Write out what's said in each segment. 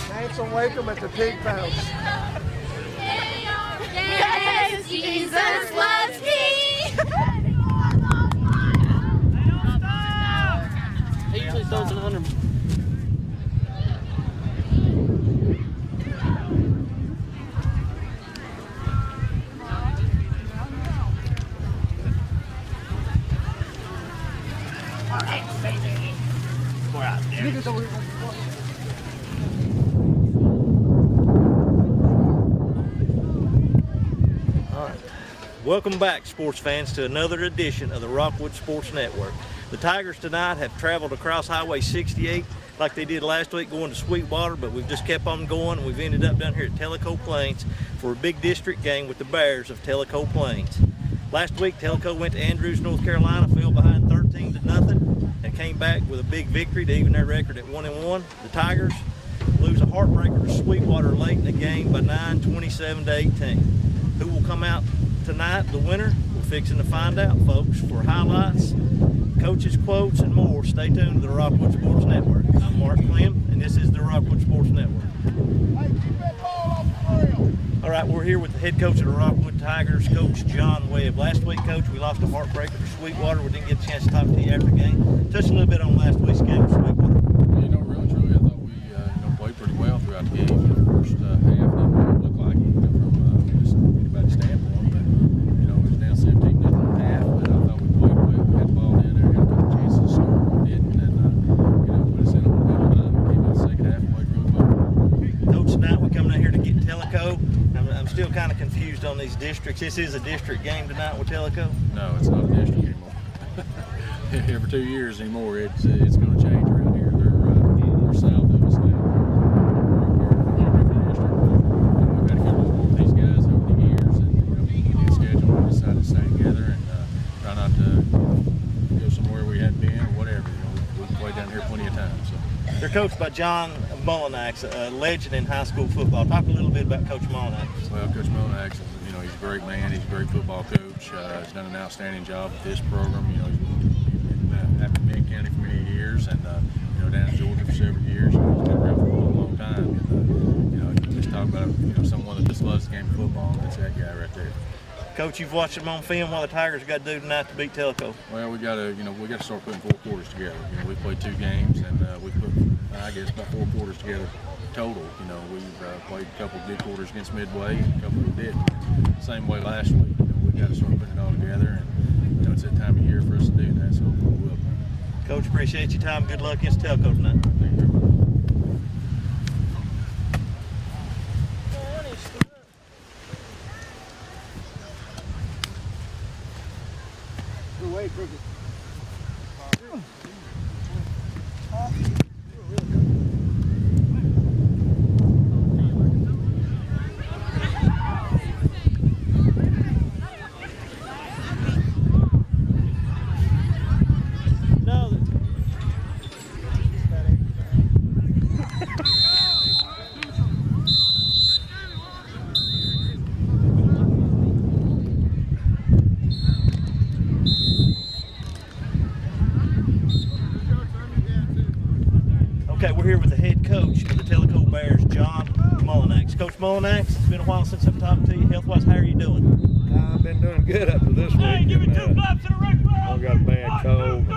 Thanks and wake 'em at the pig pounds. Yes, Jesus loves me. He usually throws it under. Welcome back, sports fans, to another edition of the Rockwood Sports Network. The Tigers tonight have traveled across Highway 68 like they did last week going to Sweetwater, but we've just kept on going, and we've ended up down here at Tellico Plains for a big district game with the Bears of Tellico Plains. Last week, Tellico went to Andrews, North Carolina, fell behind 13-0, and came back with a big victory to even their record at 1-1. The Tigers lose a heartbreaker to Sweetwater late in the game by 9, 27-18. Who will come out tonight, the winner? We're fixing to find out, folks. For highlights, coaches' quotes, and more, stay tuned to the Rockwood Sports Network. I'm Mark Clem, and this is the Rockwood Sports Network. All right, we're here with the head coach of the Rockwood Tigers, Coach John Webb. Last week, Coach, we lost a heartbreaker to Sweetwater. We didn't get a chance to talk to you after the game. Touch a little bit on last week's game with Sweetwater. You know, really, truly, I thought we played pretty well throughout the game. First half didn't look like it, from just anybody's standpoint, but it was down 17-0 at half. But I thought we played well. We had the ball down there, had a couple chances to score, we didn't, and put us in on the good line. We came out the second half and played really well. Coach, tonight we coming out here to get Tellico. I'm still kind of confused on these districts. This is a district game tonight with Tellico? No, it's not a district anymore. Every 2 years anymore, it's going to change around here. They're south of us now. We've had a good rapport with these guys over the years, and we did schedule. We decided to stay together and try not to go somewhere we hadn't been or whatever. We've played down here plenty of times. So. They're coached by John Mullinax, a legend in high school football. Talk a little bit about Coach Mullinax. Well, Coach Mullinax, he's a great man. He's a great football coach. He's done an outstanding job with this program. He's been at Benton County for many years, and down in Georgia for several years. He's been around for a long time. And, just talk about someone that just loves the game of football. That's that guy right there. Coach, you've watched them on film. What the Tigers got to do tonight to beat Tellico? Well, we got to start putting 4 quarters together. We played 2 games, and we put, I guess, about 4 quarters together total. We've played a couple of good quarters against Midway, and a couple we didn't. Same way last week. We've got to start putting it all together, and it's that time of year for us to do that. So we will. Coach, appreciate your time. Good luck against Tellico tonight. Thank you very much. Okay, we're here with the head coach of the Tellico Bears, John Mullinax. Coach Mullinax, it's been a while since I've talked to you. Health-wise, how are you doing? I've been doing good up to this week. I've got a bad cold,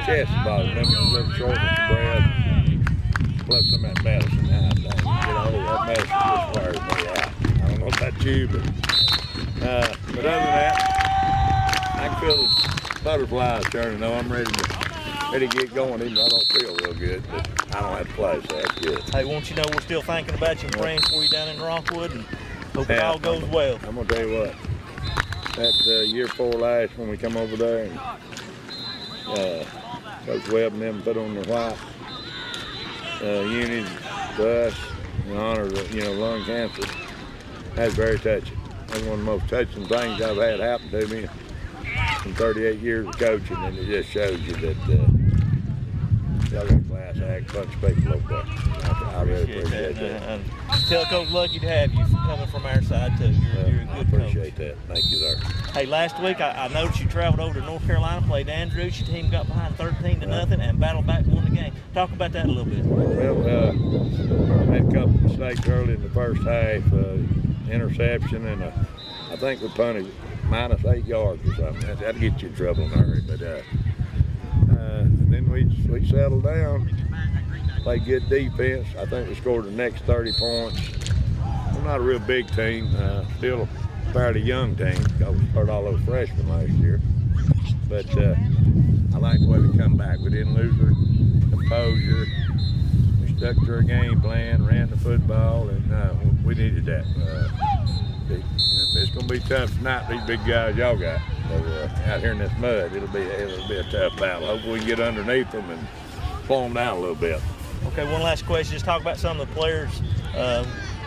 chest bothering me, a little shortness of breath, plus some of that medicine. That medicine just wears me out. I don't know about you, but other than that, I can feel the butterflies turning. I'm ready to get going, even though I don't feel real good, but I don't have to play, so that's good. Hey, won't you know we're still thinking about you and praying for you down in Rockwood, and hope it all goes well. I'm going to tell you what, that year before last when we come over there and Coach Webb and them put on their white unity to us in honor of lung cancer, that's very touching. That's one of the most touching things I've had happen to me in 38 years of coaching, and it just shows you that Y'all got a class act, bunch of people over there. I really appreciate that. Tellico's lucky to have you coming from our side too. You're a good appreciate coach. that. Thank you, sir. Hey, last week I noticed you traveled over to North Carolina, played Andrews. Your team got behind 13-0 and battled back and won the game. Talk about that a little bit. Well, had a couple mistakes early in the first half, interception, and I think we punted -8 yards or something. That'd get you in trouble in a hurry. But then we settled down, played good defense. I think we scored the next 30 points. We're not a real big team, still a fairly young team because we started all those freshmen last year. But I like the way we come back. We didn't lose our composure. We stuck to our game plan, ran the football, and we needed that. It's going to be tough tonight, these big guys y'all got. Out here in this mud, it'll be a tough battle. Hopefully we can get underneath them and slow them down a little bit. Okay, one last question. Just talk about some of the players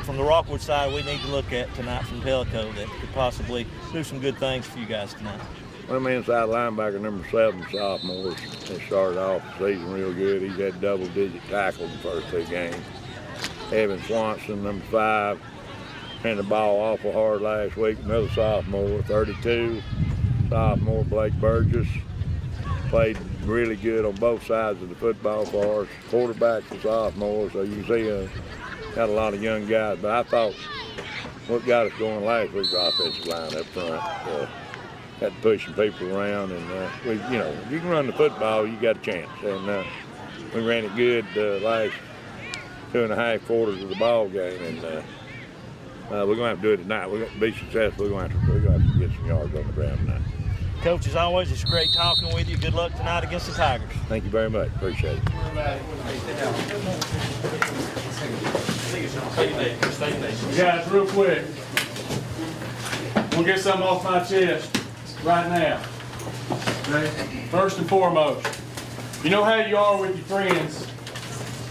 from the Rockwood side we need to look at tonight from Tellico that could possibly do some good things for you guys tonight. Well, my inside linebacker, number 7, sophomore, he started off the season real good. He's had double-digit tackles the first 2 games. Evan Swanson, number 5, ran the ball awful hard last week. Another sophomore, 32. Sophomore, Blake Burgess, played really good on both sides of the football for us. Quarterback's a sophomore, so you can see got a lot of young guys. But I thought what got us going last week was the offensive line up front. Had to push some people around, and if you can run the football, you got a chance. And we ran it good last 2.5 quarters of the ball game, and we're going to have to do it tonight. We're going to be successful. We're going to have to get some yards on the ground tonight. Coach, as always, it's great talking with you. Good luck tonight against the Tigers. Thank you very much. Appreciate it. Guys, real quick, we'll get something off my chest right now. Okay? First and foremost, you know how you are with your friends.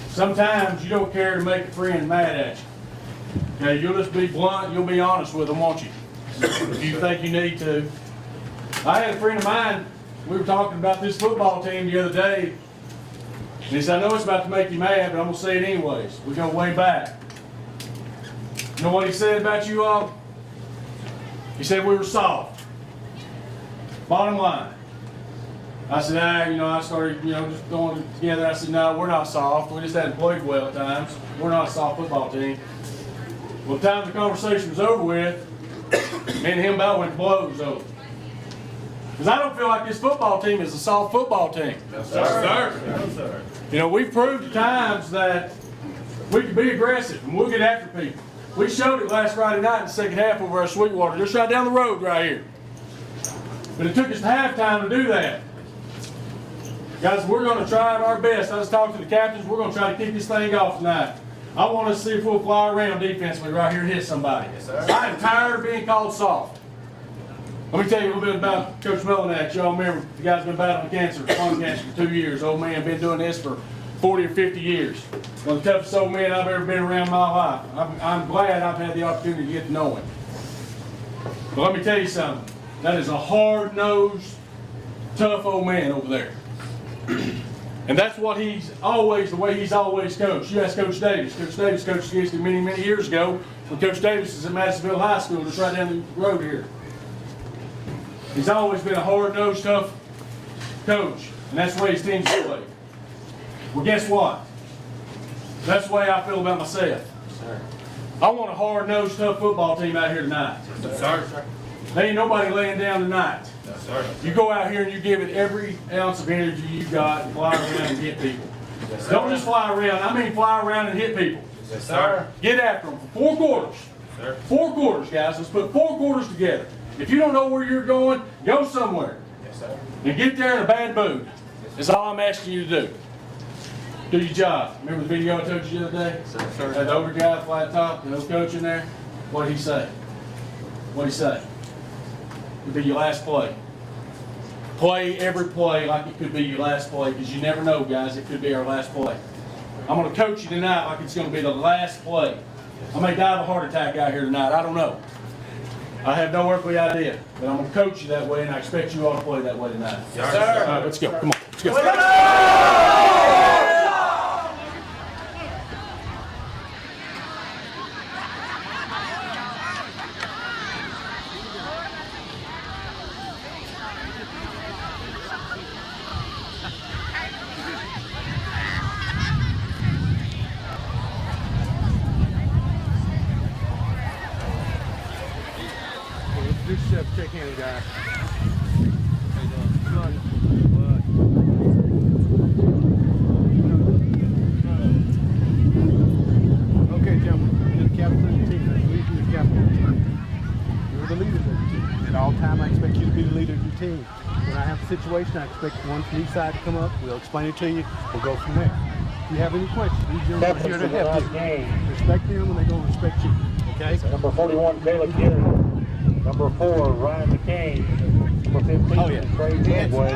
Sometimes you don't care to make a friend mad at you. Okay, you'll just be blunt, you'll be honest with them, won't you? If you think you need to. I had a friend of mine, we were talking about this football team the other day, and he said, I know it's about to make you mad, but I'm going to say it anyways. We go way back. You know what he said about you all? He said we were soft. Bottom line. I said, I started, just throwing it together. I said, no, we're not soft. We just hadn't played well at times. We're not a soft football team. Well, the time the conversation was over with, me and him about went blows over. Because I don't feel like this football team is a soft football team. Yes, sir. Yes, sir. We've proved at times that we can be aggressive and we'll get after people. We showed it last Friday night in the second half over at Sweetwater, just right down the road right here. But it took us halftime to do that. Guys, we're going to try our best. I was talking to the captains. We're going to try to keep this thing off tonight. I want to see if we'll fly around defensively right here and hit somebody. Yes, sir. I am tired of being called soft. Let me tell you a little bit about Coach Melinak. Y'all remember the guy's been battling cancer, lung cancer for 2 years. Old man, been doing this for 40 or 50 years. One of the toughest old men I've ever been around in my life. I'm glad I've had the opportunity to get to know him. But let me tell you something. That is a hard-nosed, tough old man over there. And that's what the way he's always coached. You ask Coach Davis. Coach Davis coached against him many, many years ago when Coach Davis is at Madisonville High School, just right down the road here. He's always been a hard-nosed, tough coach, and that's the way his teams play. Well, guess what? That's the way I feel about myself. Sir. I want a hard-nosed, tough football team out here tonight. Yes, sir. There ain't nobody laying down tonight. Yes, sir. You go out here and you give it every ounce of energy you got and fly around and hit people. Yes, sir. Don't just fly around. I mean fly around and hit people. Yes, sir. Get after them for 4 quarters. Sir. 4 quarters, guys. Let's put 4 quarters together. If you don't know where you're going, go somewhere. Yes, sir. And get there in a bad mood. That's all I'm asking you to do. Do your job. Remember the video I told you the other day? Yes, sir. That older guy, flat top, the old coach in there? What did he say? What did he say? It'll be your last play. Play every play like it could be your last play, because you never know, guys. It could be our last play. I'm going to coach you tonight like it's going to be the last play. I may die of a heart attack out here tonight. I don't know. I have no earthly idea, but I'm going to coach you that way, and I expect you all to play that way tonight. Yes, sir. All right, let's go. Come on. Let's go. Do yourself, shake hands, guys. Okay, gentlemen, you're the captain of the team. I believe you're the captain of the team. You're the leader of the team. At all times, I expect you to be the leader of your team. When I have a situation, I expect one from each side to come up. We'll explain it to you. We'll go from there. If you have any questions, these gentlemen are here to help you. Respect them, and they're going to respect you. Okay? Number 41, Caleb Geary. Number 4, Ryan McCain. Number 15, Trey Tidway.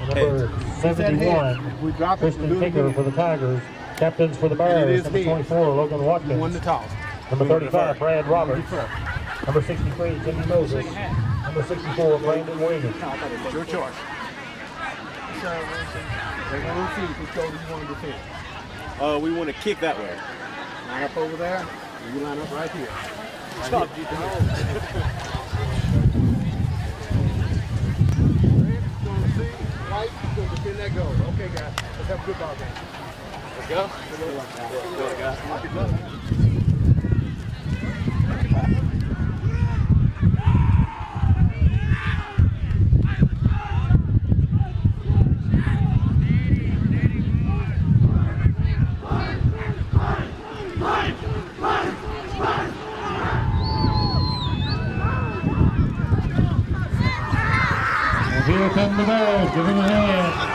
Number 71, Kristen Tinker for the Tigers. Captains for the Bears. Number 24, Logan Watkins. Won the toss. Number 35, Brad Roberts. Number 63, Jimmy Moses. Number 64, Brandon Williams. Your choice. They're going to see which shoulder you want to defend. We want to kick that way. Line up over there, and you line up right here. Stop. White, going to defend that goal. Okay, guys, let's have a good ball game. Let's go. Good luck, guys. Good luck. Here come the Bears, give him a hand.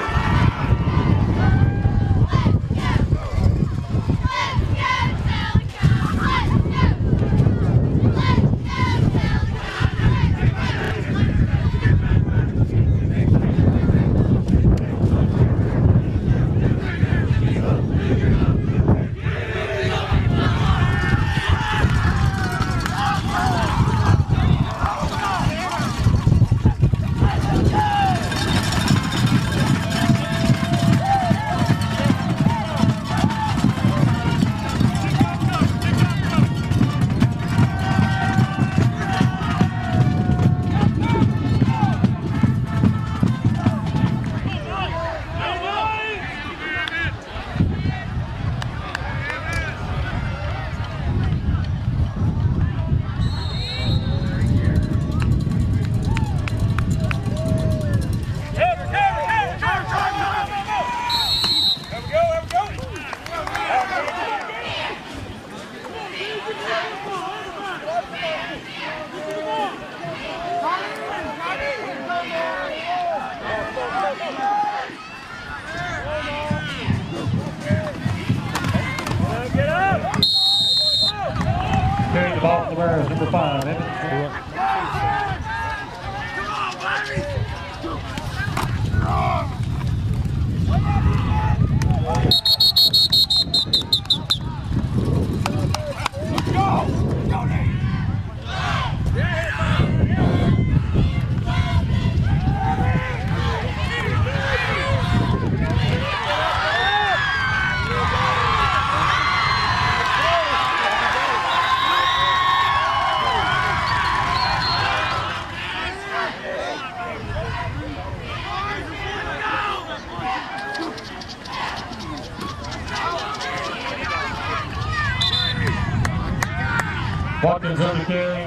Carrying the ball for the Bears, number 5, Evans. Watkins on the carry.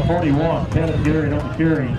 41, Kevin Gary on the carry.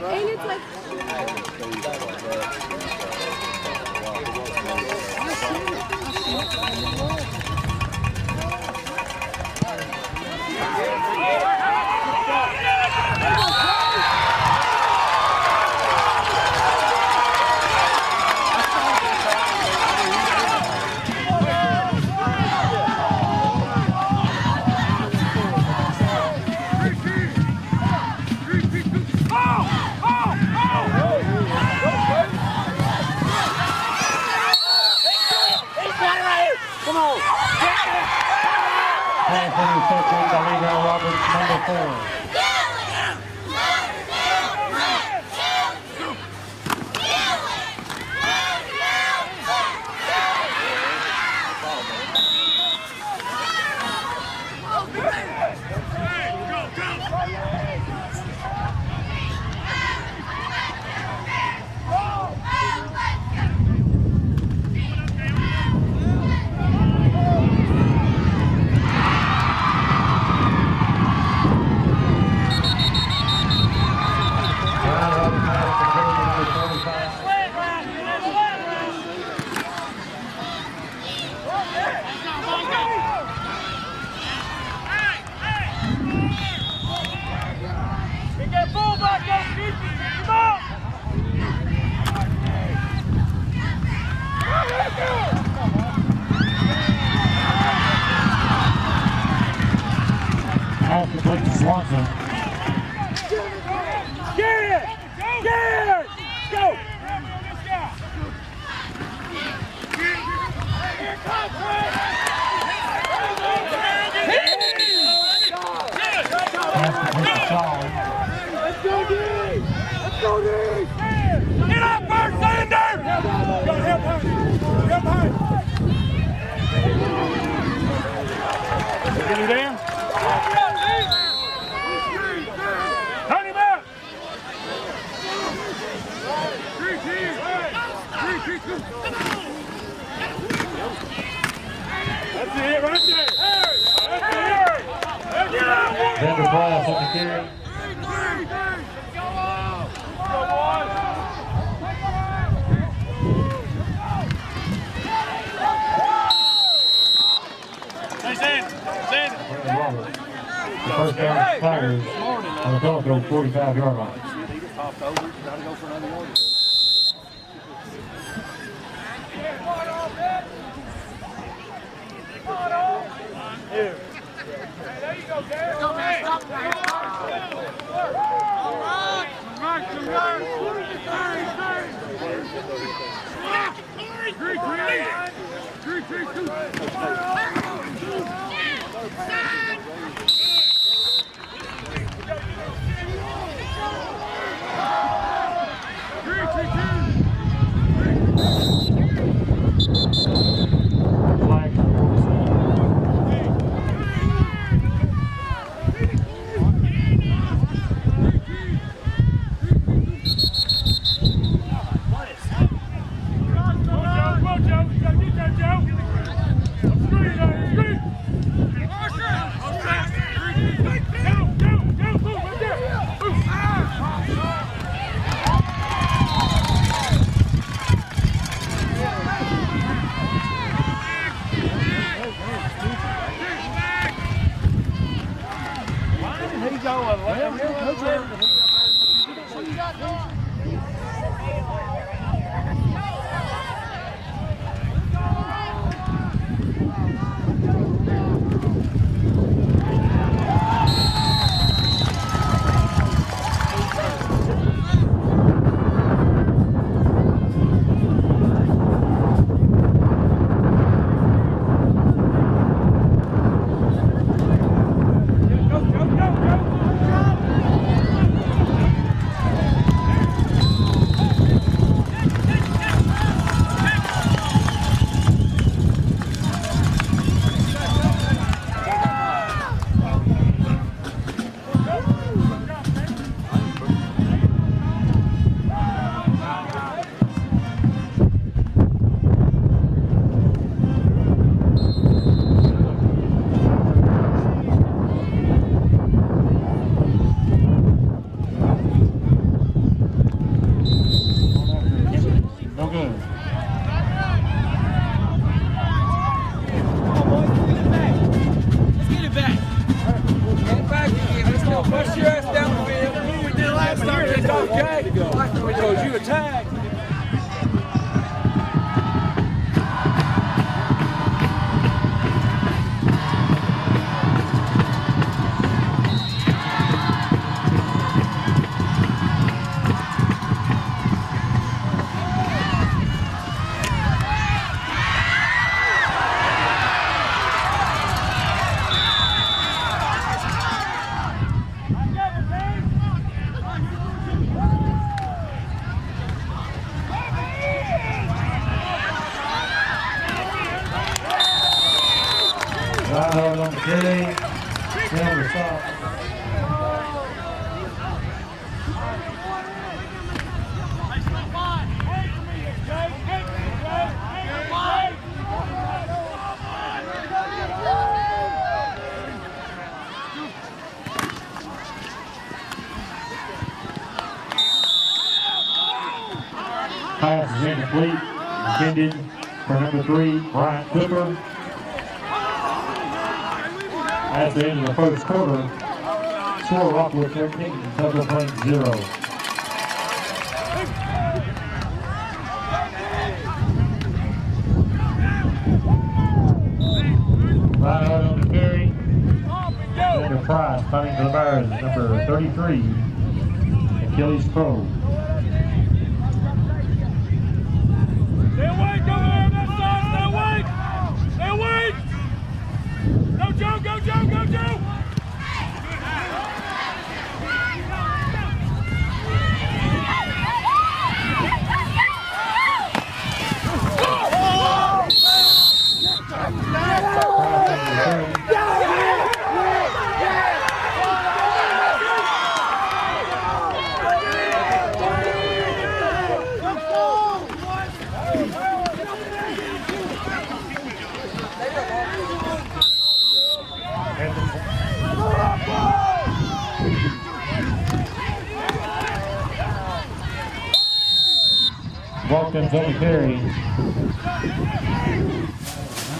And it's like first down Tigers on the Tellico 45-yard line. carry. Down to stop. Pass is incomplete. Intended for number 3, Brian Clipper. At the end of the first quarter, score Rockwood 13, Tellico Plains 0. Right out on the carry. Xander Price coming to the Bears, number 33, Achilles Crow. Stay awake over there on that side, stay awake! Stay awake! Go Joe, go Joe, go Joe! Watkins on the carry.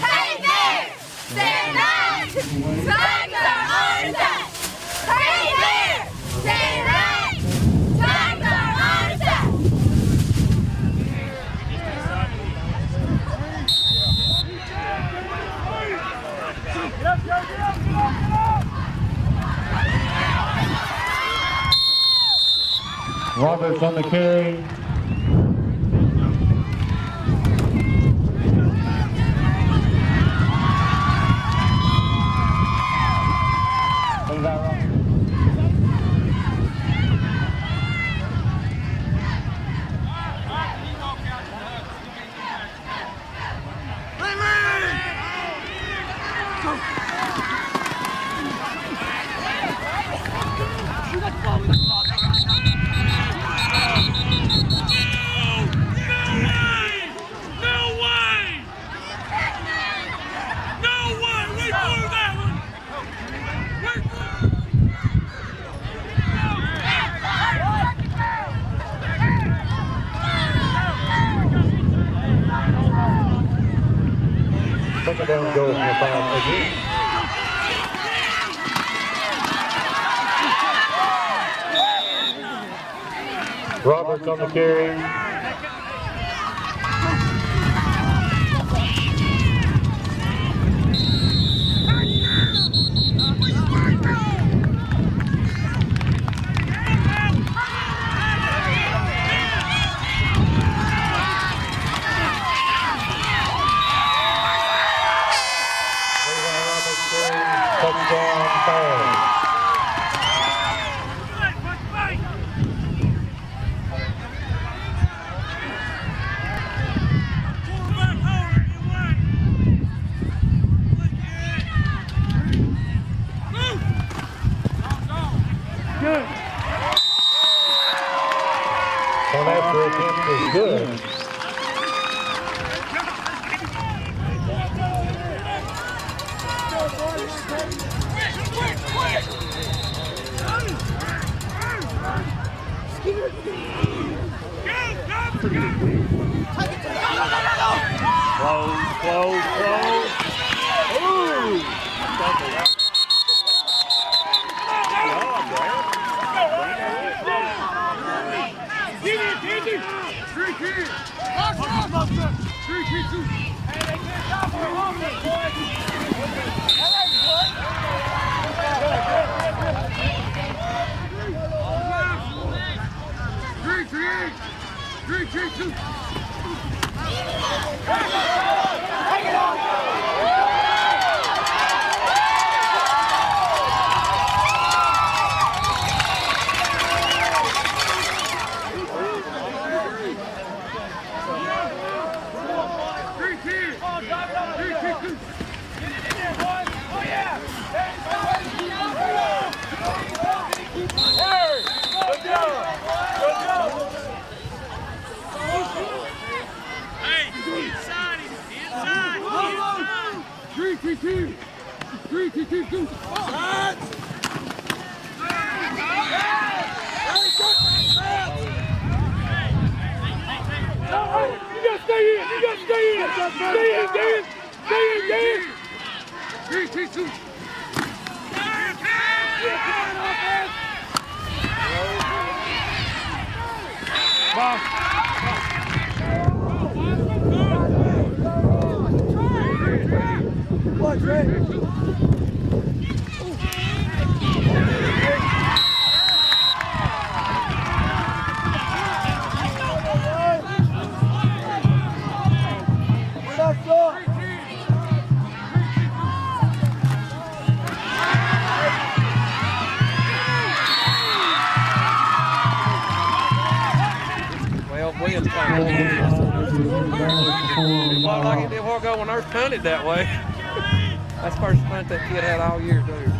Hey there! Stand up! Tiger on attack! Hey there! Stand up! Tiger on attack! Roberts on the carry. Second down goal for 5 again. Roberts on the carry. Touchdown, Bears. One after attempt is good. Close. Ooh! Well, like it did a while ago when ours punted that way. That's the first punt that kid had all year, too.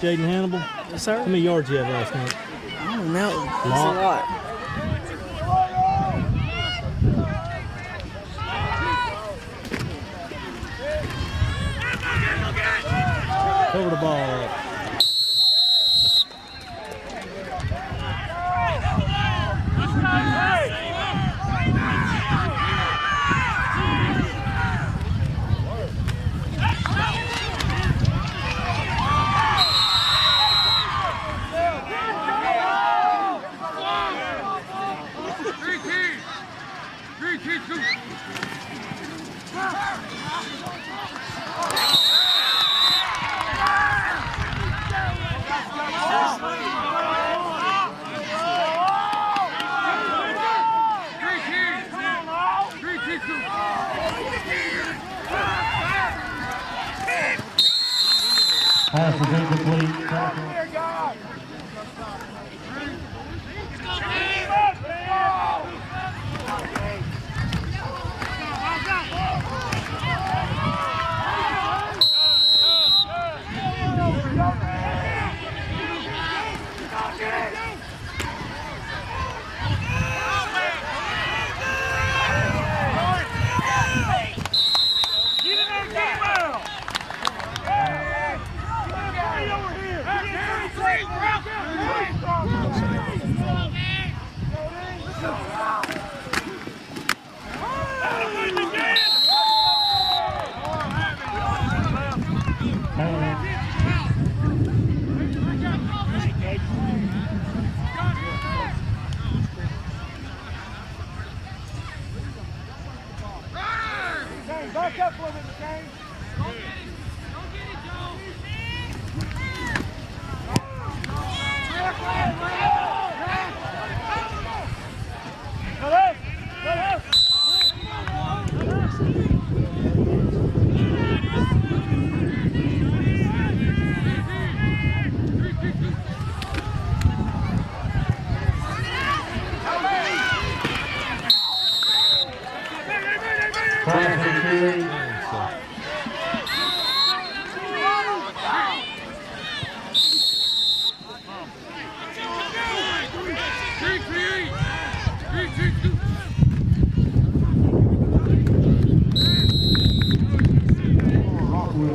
Jaden Hannibal. Yes, sir. How many yards did you have last night? I don't know. It's a lot. Cover the ball. Pass is incomplete.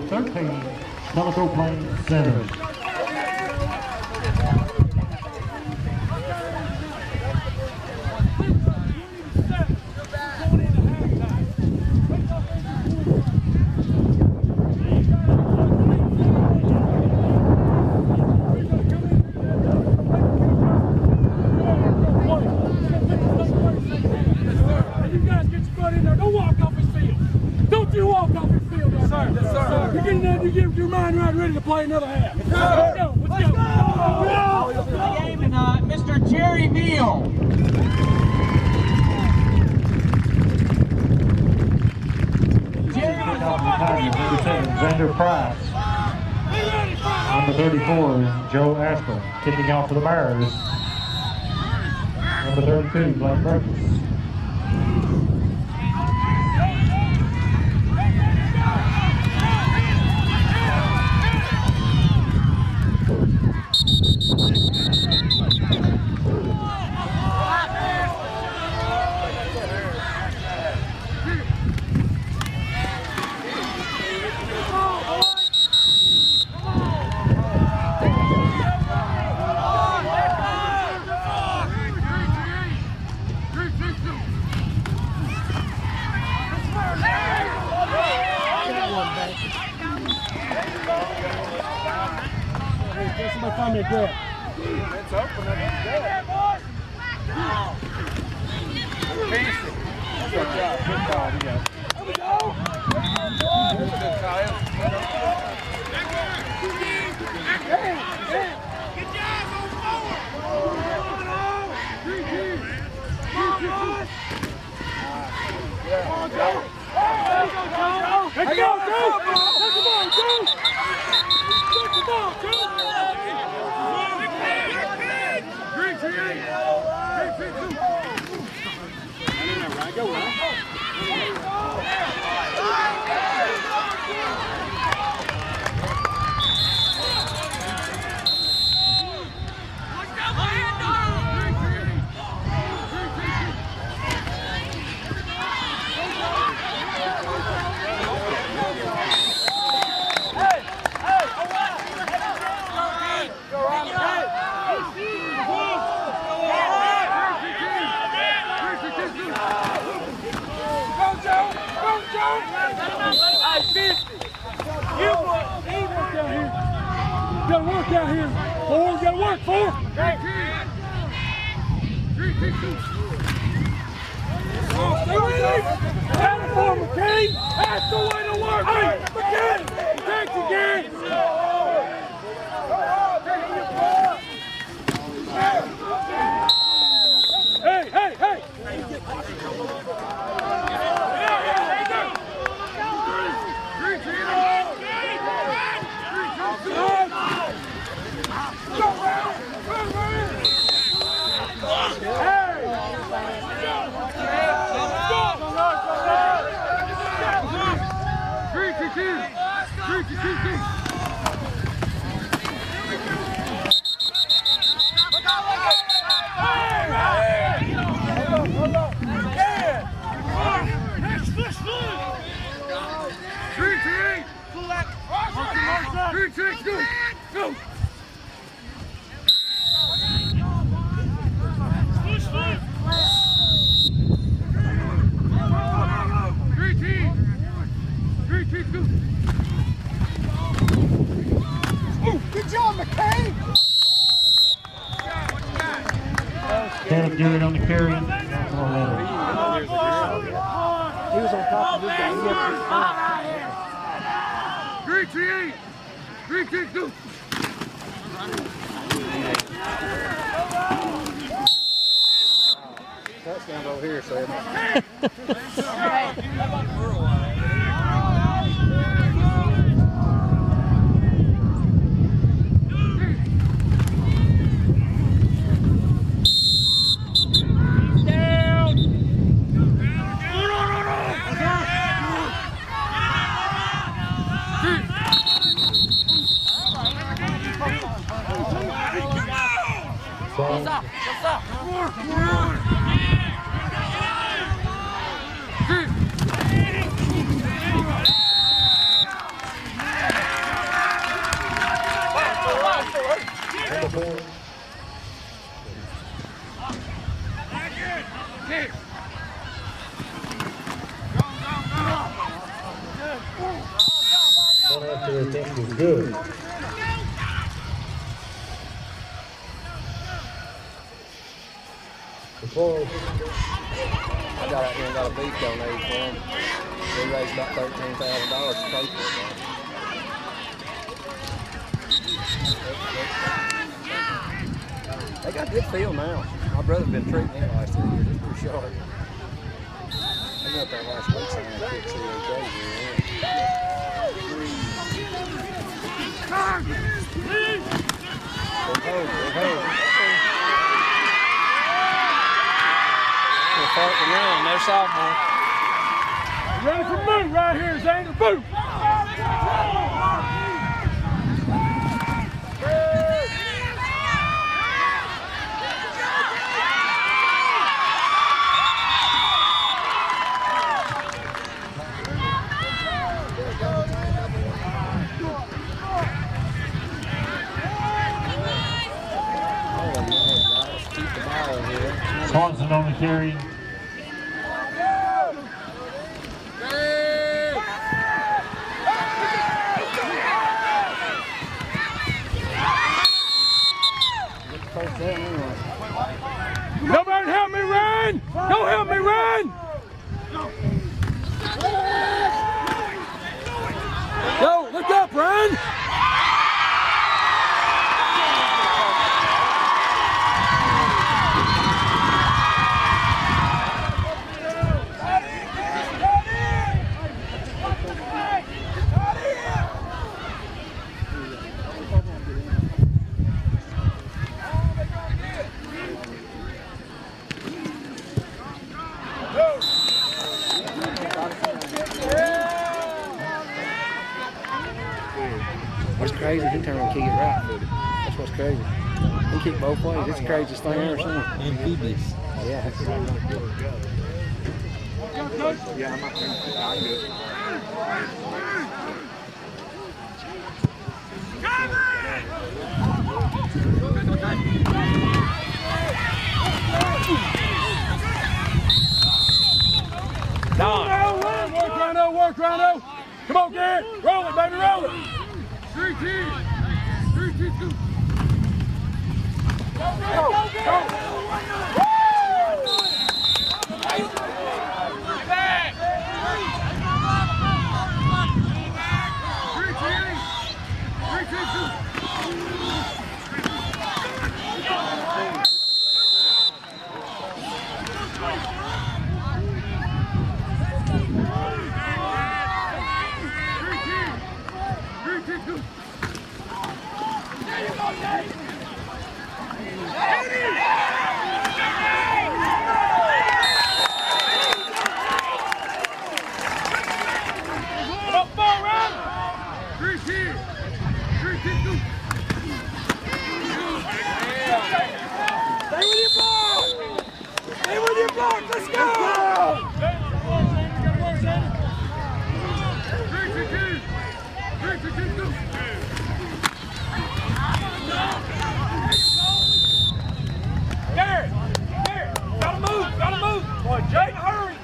13, Tellico Plains 7. Play another half. Let's go. Let's go. Game tonight, Mr. Jerry Beal. Number 7, Xander Price. Number 34, Joe Asper. Kicking off for the Bears. Number 32, Blake Burgess. Somebody find me a grab. It's open. Fancy. Good job. Good call. You got it. There we go. That's a good call. Good job on forward. Come on, Joe. Hey, go, Joe. Take the ball, Joe. Take the ball, Joe. Go, Ryan. Gotta work out here. Four, gotta work, four. Stay ready. That's for McCain. That's the way to work. Hey, McCain, take the game. Hey, hey, hey. Go! Good job, McCain! Caleb Garrett on the carry. He was on top of this guy. 3, 3, 8. 3, 6, 2. Touchdown over here, so point. One after attempt is good. Before I got out here and got a beef donated for them. They raised about $13,000 to pay for it. They got a good feel now. My brother's been treating them last 3 years. It's pretty sharp. I went up there last week saying I couldn't see their days They're farting around. They're sophomore. Ready for boot right here, Zane. Boot. Swanson on the carry. Nobody help me run! Don't help me run! Go, look up, run! What's crazy, he turned around and kicked it right footed. That's what's crazy. He kicked both ways. It's the craziest thing I ever seen. Amphibious. Yeah. Yeah, I'm not good. Work, Rondo. Come on, Garrett. Roll it, baby, roll it. 3 2. 3 2 2. Go, go, go. Let's go! 3 2 2. 3 2 2 2. Garrett! Garrett! Gotta move! Boy, Jake, hurry!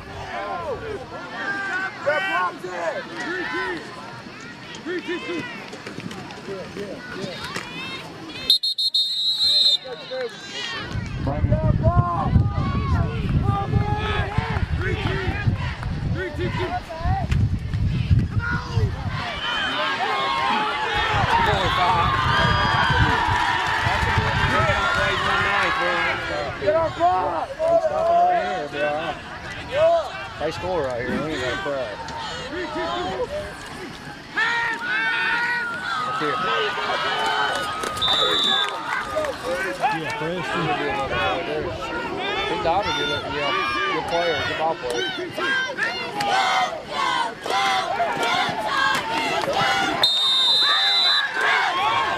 That blocks it! 3 2 2. They score right here. We ain't got a pride. Yeah, Preston. His daughter did it. Yeah, good player, good ball player.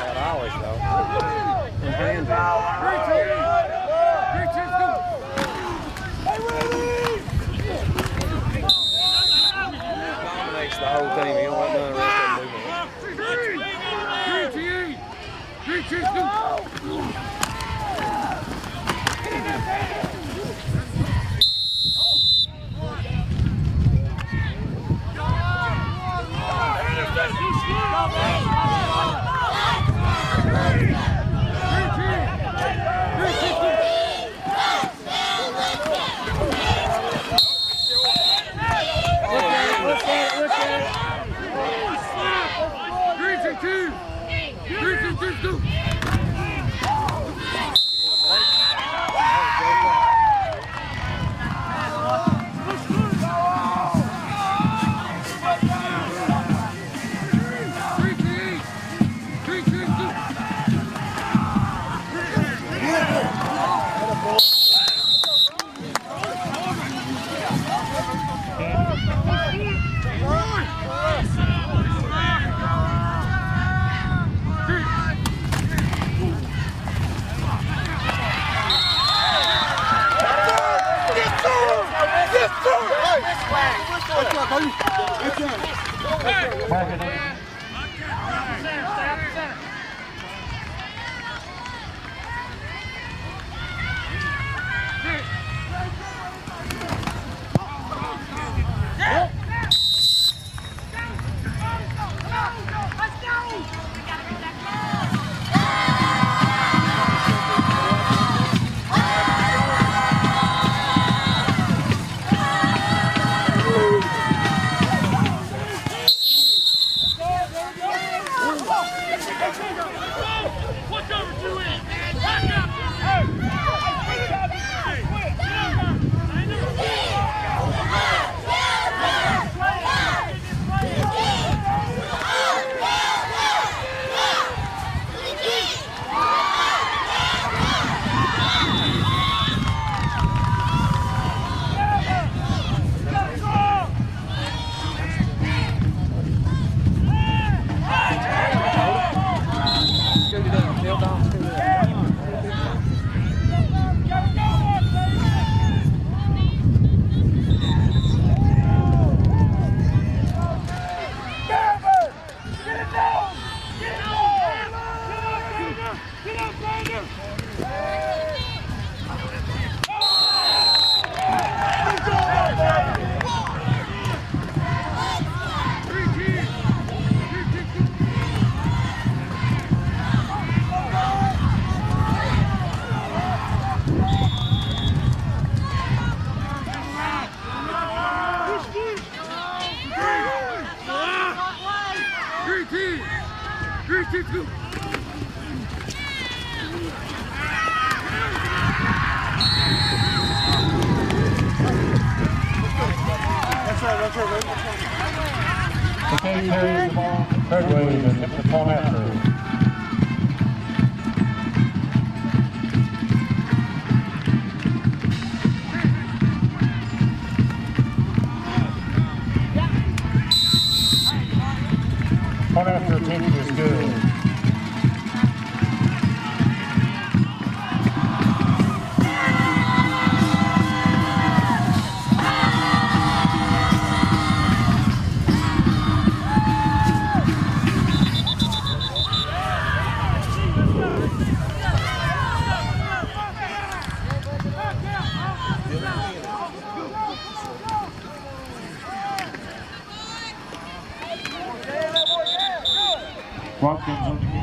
That I always know. And hands dominates the whole team. He don't let none of the rest of them do it. 3 2 2. McCain carries the ball third wave and hits the ball after. Point after attention is good. Watkins on the game.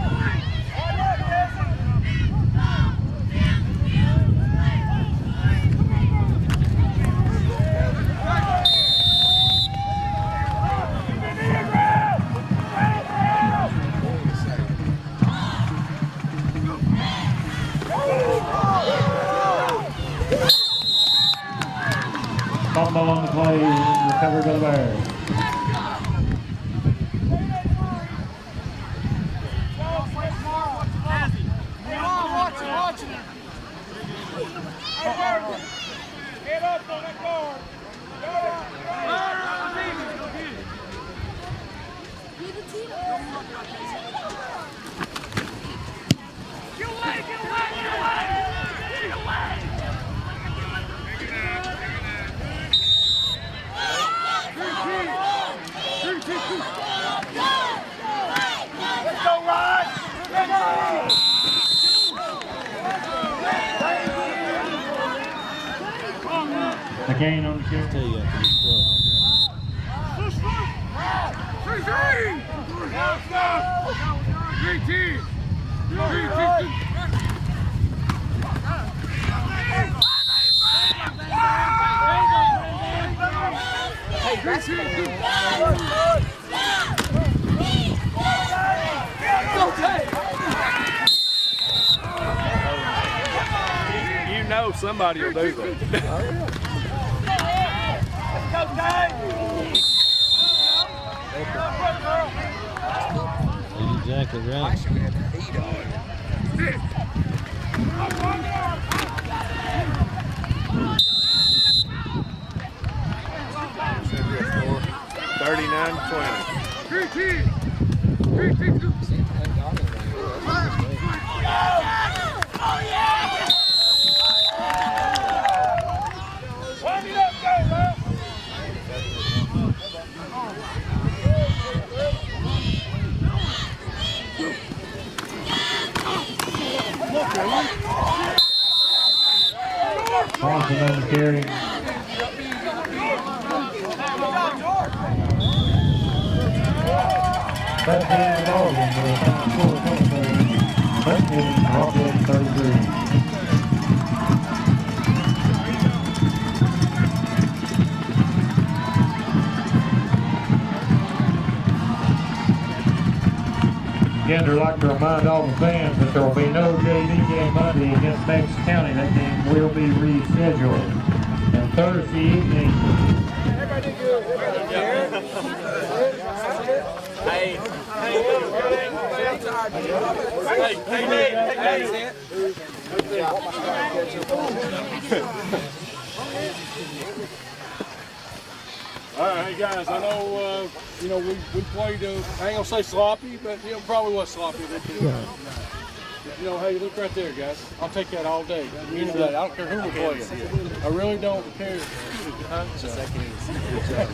Fumble on the play, recovered by the Bears. The gain on the kick. Tell you after this play. Somebody will do that. Exactly right. Austin on the carry. That's the end of the ball game. That's in Rockwood 33. Again, I'd like to remind all the fans that there will be no JV game Monday against Banks County. That game will be rescheduled. And Thursday evening. Everybody good. All right, hey guys, I know, you know, we played, I ain't gonna say sloppy, but you know, probably was sloppy. You know, hey, look right there, guys. I'll take that all day. Any day. I don't care who we're playing. I really don't care. It's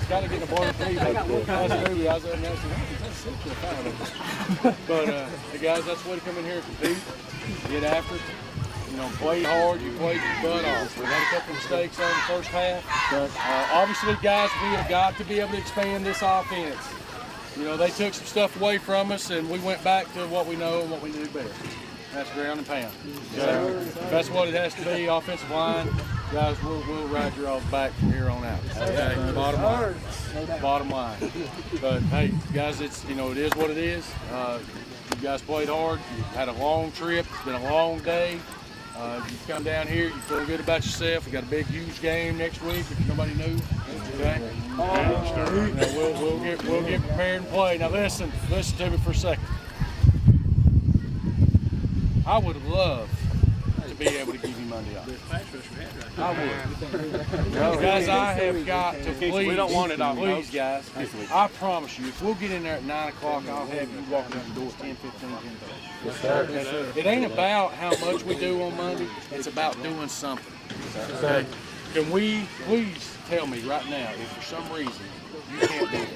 got to get a boy for me. But, hey guys, that's the way to come in here and compete, get after it. You know, play hard, you played your butt off. We had a couple of mistakes on the first half. Obviously, guys, we have got to be able to expand this offense. You know, they took some stuff away from us, and we went back to what we know and what we do best. That's ground and pound. So, if that's what it has to be, offensive line, guys, we'll ride your all back from here on out. Okay, bottom line. Bottom line. But hey, guys, it's, you know, it is what it is. You guys played hard. You had a long trip. It's been a long day. You come down here, you feel good about yourself. We got a big, huge game next week if nobody knew. Okay. We'll get prepared and play. Now listen to me for a second. I would love to be able to give you Monday off. I would. Guys, I have got to please. We don't want it off. Please, guys. I promise you, if we'll get in there at 9 o'clock, I'll have you walking out the door 10:15, 10:30. It ain't about how much we do on Monday. It's about doing something. Okay? Can we please tell me right now if for some reason you can't do it?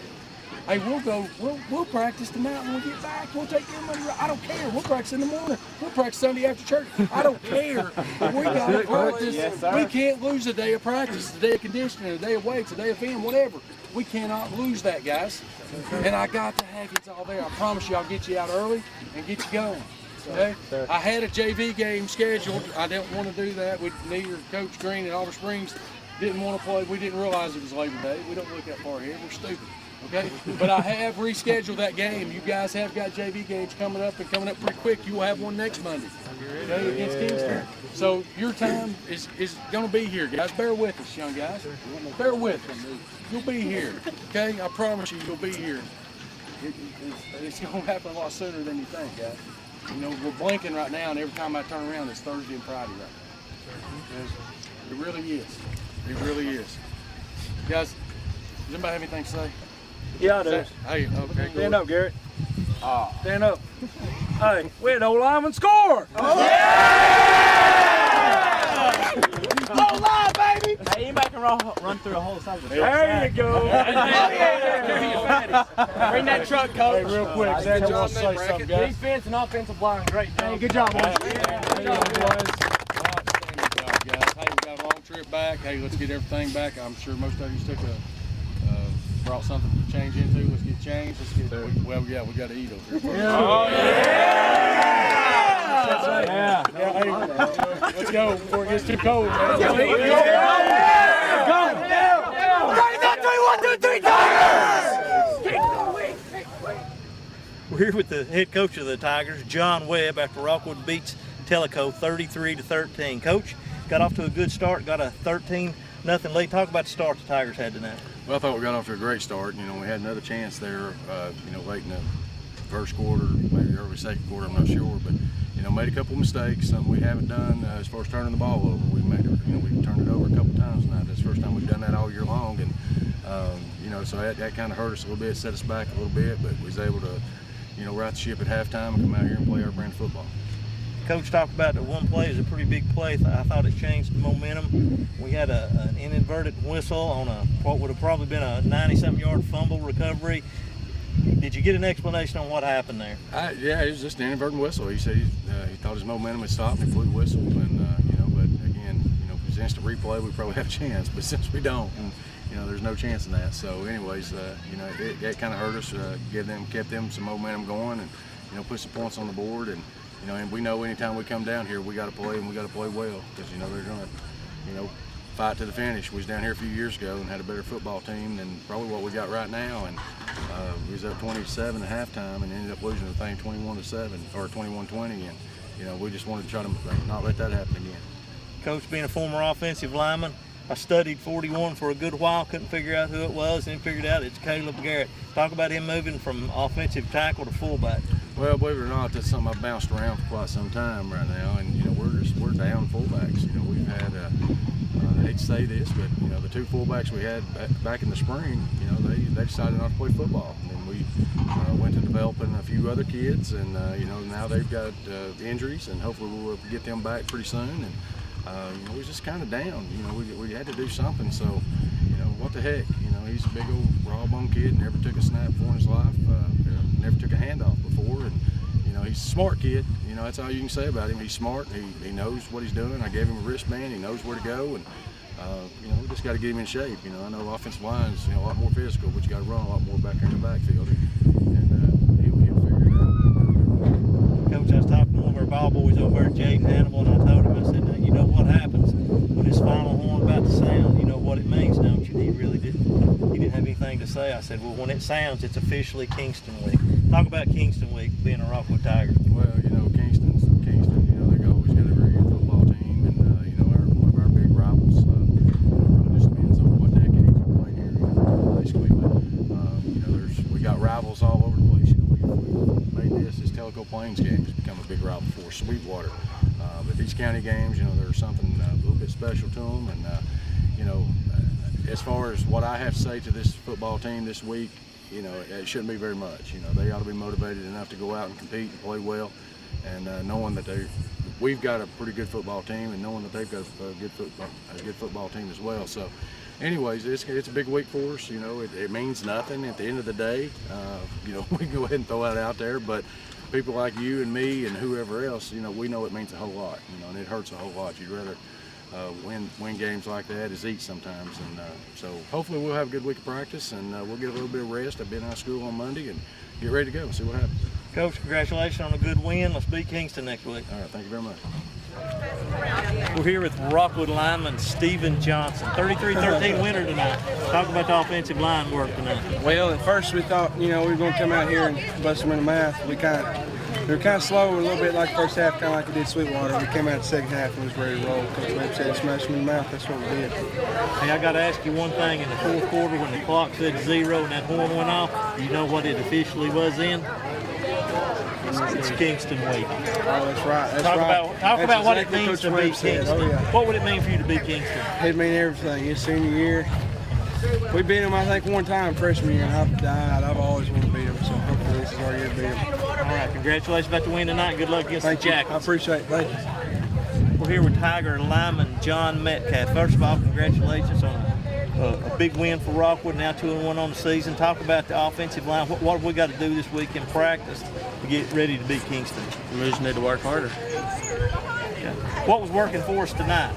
Hey, we'll practice tonight when we get back. We'll take your money. I don't care. We'll practice in the morning. We'll practice Sunday after church. I don't care. But we got to practice. Yes, we can't lose a day of practice, a day of conditioning, a day of weights, a day of film, whatever. We cannot lose that, guys. And I got to have it all there. I promise you I'll get you out early and get you going. Okay? I had a JV game scheduled. I didn't want to do that. Neither Coach Green at Auburn Springs didn't want to play. We didn't realize it was Labor Day. We don't look that far ahead. We're stupid. Okay, but I have rescheduled that game. You guys have got JV games coming up and coming up pretty quick. You will have one next Monday, okay, against Kingston. So your time is going to be here, guys. Bear with us, young guys. Bear with us. You'll be here, okay? I promise you'll be here. It's going to happen a lot sooner than you think, guys. You know, we're blinking right now, and every time I turn around, it's Thursday and Friday right now. It really is. It really is. Guys, does anybody have anything to say? Yeah, I do. Hey, okay. Stand up, Garrett. Stand up. Hey, we had old lineman score. Oh, yeah! O-line, baby! Hey, anybody can run through the whole side. There you go. Bring that truck, coach. Hey, real quick, Zach wants to say something, guys. Defense and offensive line, great job. Hey, good job, boys. Good job, guys. Hey, we got a long trip back. Hey, let's get everything back. I'm sure most of you brought something to change into. Let's get changed. Well, yeah, we got to eat over here. Oh, Yeah. Hey, let's go before it gets too cold, man. Go! 1, 2, 3, Tigers! We're here with the head coach of the Tigers, John Webb, after Rockwood beats Tellico 33-13. Coach, got off to a good start, got a 13-0 lead. Talk about the start the Tigers had tonight. Well, I thought we got off to a great start. You know, we had another chance there, you know, late in the first quarter, maybe early second quarter, I'm not sure, but, you know, made a couple mistakes, something we haven't done as far as turning the ball over. We made it, you know, we turned it over a couple times tonight. That's the first time we've done that all year long, and, you know, so that kind of hurt us a little bit, set us back a little bit, but we was able to, you know, right the ship at halftime and come out here and play our brand of football. Coach talked about the one play. It was a pretty big play. I thought it changed the momentum. We had an inadvertent whistle on what would have probably been a 90-something yard fumble recovery. Did you get an explanation on what happened there? Yeah, it was just an inadvertent whistle. He said he thought his momentum had stopped and he blew the whistle. And you know, but again, you know, if it was instant replay, we probably have a chance. But since we don't, and, you know, there's no chance in that. So, anyways, you know, it kind of hurt us. Kept them some momentum going, and you know, put some points on the board. And you know, and we know anytime we come down here, we got to play, and we got to play well, because you know they're going to, you know, fight to the finish. We was down here a few years ago and had a better football team than probably what we got right now, and we was up 27 at halftime and ended up losing the thing 21-7 or 21-20, and you know, we just wanted to try to not let that happen again. Coach, being a former offensive lineman, I studied 41 for a good while, couldn't figure out who it was, and then figured out it's Caleb Garrett. Talk about him moving from offensive tackle to fullback. Well, believe it or not, that's something I've bounced around for quite some time right now, and you know, we're down fullbacks. You know, we've had I hate to say this, but you know, the two fullbacks we had back in the spring, you know, they decided not to play football, and then we went to developing a few other kids, and you know, now they've got injuries, and hopefully we'll get them back pretty soon. And you know, we was just kind of down. You know, we had to do something. So, you know, what the heck? You know, he's a big old raw bone kid, never took a snap before in his life, never took a handoff before, and you know, he's a smart kid. You know, that's all you can say about him. He's smart. He knows what he's doing. I gave him a wristband. He knows where to go, and you know, we just got to get him in shape. You know, I know offensive line is, you know, a lot more physical, but you got to run a lot more back there in the backfield, and he'll figure it out. Coach, I was talking to one of our ball boys over at Jaden Hannibal, and I told him, I said, now, you know what happens when this final horn about to sound? You know what it means, don't you? He really didn't. He didn't have anything to say. I said, well, when it sounds, it's officially Kingston Week. Talk about Kingston Week, being a Rockwood Tiger. Well, you know, Kingston. You know, they've always got a very good football team, and you know, one of our big rivals. It just depends on what decade you play here, you know, basically. But you know, we got rivals all over the place. You know, we've made this Tellico Plains game has become a big rival for Sweetwater. But these county games, you know, there's something a little bit special to them, and you know, as far as what I have to say to this football team this week, you know, it shouldn't be very much. You know, they ought to be motivated enough to go out and compete and play well, and knowing that we've got a pretty good football team, and knowing that they've got a good football team as well. So, anyways, it's a big week for us. You know, it means nothing at the end of the day. You know, we can go ahead and throw that out there, but people like you and me and whoever else, you know, we know it means a whole lot. You know, and it hurts a whole lot. You'd rather win games like that as eat sometimes, and so hopefully we'll have a good week of practice, and we'll get a little bit of rest. I've been out of school on Monday and get ready to go and see what happens. Coach, congratulations on a good win. Let's beat Kingston next week. All right, thank you very much. We're here with Rockwood lineman Steven Johnson, 33-13 winner tonight. Talk about the offensive line work tonight. Well, at first we thought, you know, we were going to come out here and bust them in the mouth. We were kind of slow, a little bit like the first half, kind of like we did Sweetwater. We came out the second half and was ready to roll. Coach Webb said smash them in the mouth. That's what we did. Hey, I got to ask you one thing. In the fourth quarter, when the clock said 0 and that horn went off, do you know what it officially was in? It's Kingston Week. Oh, that's right. Talk about what it means to beat Kingston. Oh, yeah. What would it mean for you to beat Kingston? It'd mean everything. It's senior year. We beat them, I think, one time freshman year, and I've always wanted to beat them, so hopefully this is our year to beat them. All right, congratulations about the win tonight. Good luck against the Jackals. I appreciate it. Thank you. We're here with Tiger lineman John Metcalf. First of all, congratulations on a big win for Rockwood, now 2-1 on the season. Talk about the offensive line. What have we got to do this week in practice to get ready to beat Kingston? We just need to work harder. Yeah. What was working for us tonight?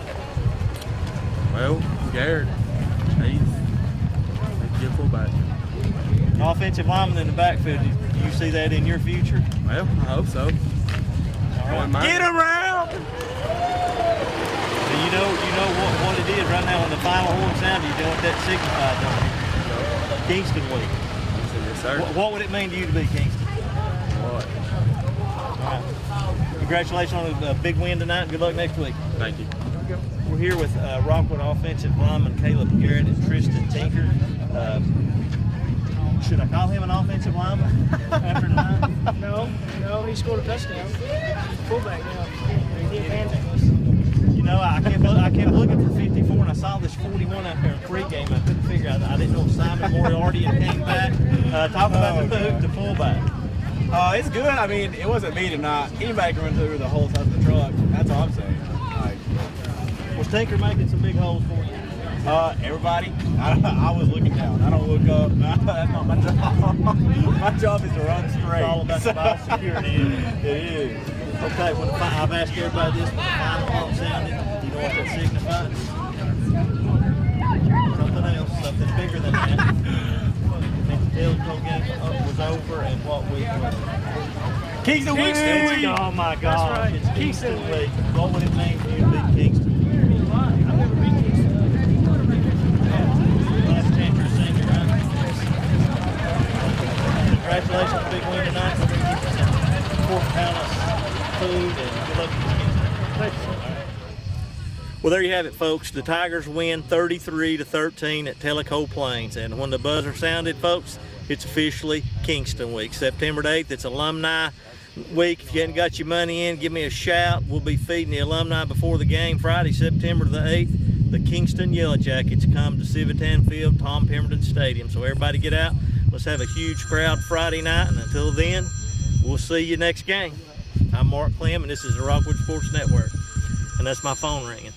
Well, Garrett, he's a good fullback. Offensive lineman in the backfield, do you see that in your future? Well, I hope so. All right. Get around! You know what it is right now when the final horn sounded, you know what that signified, don't you? Kingston Week. Yes, sir. What would it mean to you to be Kingston? What? All right. Congratulations on a big win tonight. Good luck next week. Thank you. We're here with Rockwood offensive lineman Caleb Garrett and Tristan Tinker. Should I call him an offensive lineman after tonight? No, he scored a touchdown. Fullback now. He handed us. You know, I kept looking for 54, and I saw this 41 out there in pregame. I couldn't figure out. I didn't know if Simon Moriarty had came back. Talk about the move to fullback. It's good. I mean, it wasn't me to not. Anybody can run through the whole side of the truck. That's all I'm saying. Was Tinker making some big holes for you? Everybody. I was looking down. I don't look up. That's not my job. My job is to run straight. It's all about the ball security. It is. Okay, when I've asked everybody this, when the final call sounded, you know what that signifies? Something else, something bigger than that. I think the Tellico game was over, and what week was it? Kingston week. Oh my God! That's right. It's Kingston week. What would it mean for you to beat Kingston? I've never beat Kingston. Last chance you're a senior, right? Congratulations on the big win tonight. We're going to get you some pork palace food, and good luck to you. Well, there you have it, folks. The Tigers win 33-13 at Tellico Plains. And when the buzzer sounded, folks, it's officially Kingston week. September 8th, it's alumni week. If you hadn't got your money in, give me a shout. We'll be feeding the alumni before the game Friday, September the 8th. The Kingston Yellow Jackets come to Civitan Field, Tom Pemberton Stadium. So everybody get out. Let's have a huge crowd Friday night. And until then, we'll see you next game. I'm Mark Clem, and this is the Rockwood Sports Network. And that's my phone ringing.